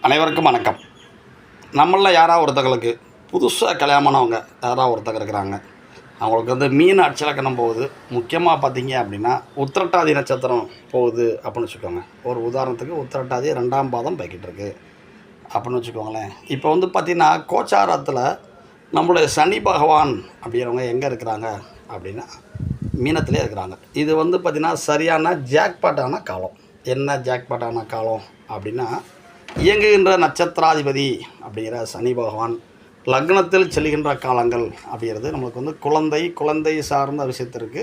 அனைவருக்கும் வணக்கம். நம்மளில் யாராவது ஒருத்தங்களுக்கு புதுசாக கல்யாணமானவங்க யாராவது ஒருத்தங்க இருக்கிறாங்க. அவங்களுக்கு வந்து மீன் அட்சலக்கணம் போகுது. முக்கியமாக பார்த்தீங்க அப்படின்னா உத்திரட்டாதி நட்சத்திரம் போகுது அப்படின்னு வச்சுக்கோங்க. ஒரு உதாரணத்துக்கு உத்திரட்டாதி 2ஆம் பாதம் போய்கிட்டு இருக்கு அப்படின்னு வச்சுக்கோங்களேன். இப்போ வந்து பார்த்திங்கன்னா கோச்சாரத்தில் நம்மளுடைய சனி பகவான் அப்படிங்கிறவங்க எங்கே இருக்கிறாங்க அப்படின்னா மீனத்திலே இருக்கிறாங்க. இது வந்து பார்த்திங்கன்னா சரியான ஜாக்பாட்டான காலம். என்ன ஜாக்பாட்டான காலம் அப்படின்னா, இயங்குகின்ற நட்சத்திராதிபதி அப்படிங்கிற சனி பகவான் லக்னத்தில் செல்கின்ற காலங்கள் அப்படிங்கிறது நம்மளுக்கு வந்து குழந்தை சார்ந்த விஷயத்திற்கு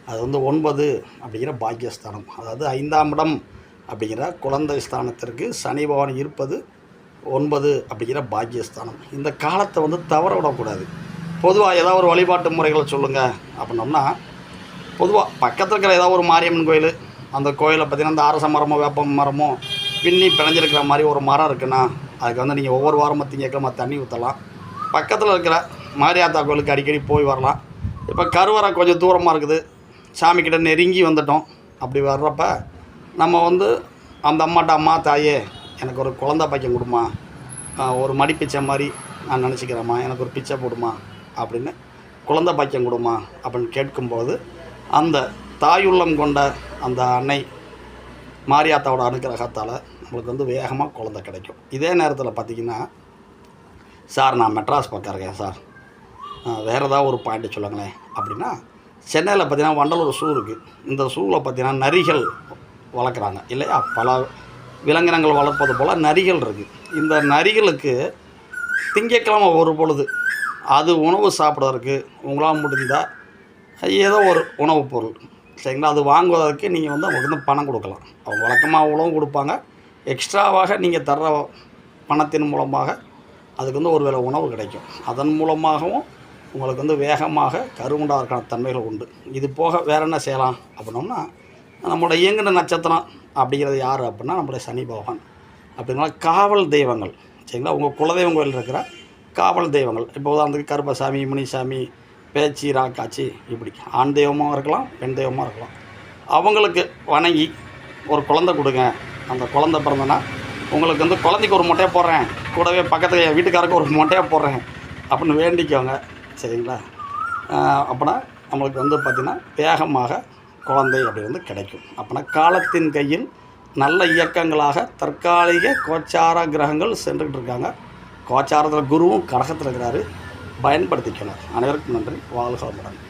அது வந்து 9 அப்படிங்கிற பாக்கியஸ்தானம். அதாவது 5ஆம் இடம் அப்படிங்கிற குழந்தை ஸ்தானத்திற்கு சனி பகவான் இருப்பது 9 அப்படிங்கிற பாக்கியஸ்தானம். இந்த காலத்தை வந்து தவற விடக்கூடாது. பொதுவாக ஏதாவது ஒரு வழிபாட்டு முறைகளை சொல்லுங்கள் அப்படின்னோம்னா, பொதுவாக பக்கத்தில் இருக்கிற ஏதாவது ஒரு மாரியம்மன் கோயில், அந்த கோயிலை பார்த்திங்கன்னா அந்த அரச மரமோ வேப்ப மரமோ பின்னி பிணைஞ்சிருக்கிற மாதிரி ஒரு மரம் இருக்குன்னா அதுக்கு வந்து நீங்கள் ஒவ்வொரு வாரமும் திங்கக்கிழமை தண்ணி ஊற்றலாம். பக்கத்தில் இருக்கிற மாரியாத்தா கோயிலுக்கு அடிக்கடி போய் வரலாம். இப்போ கருவறை கொஞ்சம் தூரமாக இருக்குது, சாமிக்கிட்ட நெருங்கி வந்துட்டோம். அப்படி வர்றப்ப நம்ம வந்து அந்த அம்மாட்ட, அம்மா தாயே எனக்கு ஒரு குழந்தை பாக்கியம் கொடுமா, ஒரு மடி பிச்சை மாதிரி நான் நினச்சிக்கிறேம்மா, எனக்கு ஒரு பிச்சை போடுமா அப்படின்னு, குழந்தை பாக்கியம் கொடுமா அப்படின்னு கேட்கும்போது அந்த தாயுள்ளம் கொண்ட அந்த அன்னை மாரியாத்தாவோட அனுக்கிரகத்தால் நம்மளுக்கு வந்து வேகமாக குழந்தை கிடைக்கும். இதே நேரத்தில் பார்த்திங்கன்னா, சார் நான் மெட்ராஸ் பக்கம் இருக்கேன் சார், வேறு ஏதாவது ஒரு பாயிண்ட்டு சொல்லுங்களேன் அப்படின்னா, சென்னையில் பார்த்திங்கன்னா வண்டலூர் ஸூ இருக்குது. இந்த ஸூவில் பார்த்திங்கன்னா நரிகள் வளர்க்குறாங்க இல்லையா, பல விலங்கினங்கள் வளர்ப்பது போல் நரிகள் இருக்குது. இந்த நரிகளுக்கு திங்கக்கிழமை ஒரு பொழுது அது உணவு சாப்பிட்றதுக்கு உங்களால் முடிந்தால் ஏதோ ஒரு உணவுப் பொருள் சரிங்களா, அது வாங்குவதற்கு நீங்கள் வந்து அவங்களுக்கு வந்து பணம் கொடுக்கலாம். அவங்க வழக்கமாக உணவு கொடுப்பாங்க. எக்ஸ்ட்ராவாக நீங்கள் தர்ற பணத்தின் மூலமாக அதுக்கு வந்து ஒரு வேளை உணவு கிடைக்கும். அதன் மூலமாகவும் உங்களுக்கு வந்து வேகமாக கருவுண்டாகிறதுக்கான தன்மைகள் உண்டு. இது போக வேறு என்ன செய்யலாம் அப்படின்னோம்னா, நம்மளோட இயங்குன நட்சத்திரம் அப்படிங்கிறது யார் அப்படின்னா நம்மளுடைய சனி பகவான். அப்படின்னா காவல் தெய்வங்கள் சரிங்களா, உங்கள் குலதெய்வம் கோயில் இருக்கிற காவல் தெய்வங்கள், இப்போ உதாரணத்துக்கு கருப்பசாமி, முனிசாமி, பேச்சி, ராக்காச்சி, இப்படி ஆண் தெய்வமாக இருக்கலாம், பெண் தெய்வமாக இருக்கலாம். அவங்களுக்கு வணங்கி ஒரு குழந்தை கொடுங்க. அந்த குழந்தை பிறந்தனா உங்களுக்கு வந்து குழந்தைக்கு ஒரு மொட்டையை போடுறேன், கூடவே பக்கத்தில் என் வீட்டுக்காரருக்கு ஒரு மொட்டையை போடுறேன் அப்படின்னு வேண்டிக்கோங்க சரிங்களா. அப்படின்னா நம்மளுக்கு வந்து பார்த்திங்கன்னா வேகமாக குழந்தை அப்படி வந்து கிடைக்கும். அப்படின்னா காலத்தின் கையில் நல்ல இயக்கங்களாக தற்காலிக கோச்சார கிரகங்கள் சென்றுக்கிட்டு இருக்காங்க. கோச்சாரத்தில் குருவும் கடகத்தில் இருக்கிறாரு, பயன்படுத்திக்கணும். அனைவருக்கும் நன்றி. வாழ்க வளமுடன்.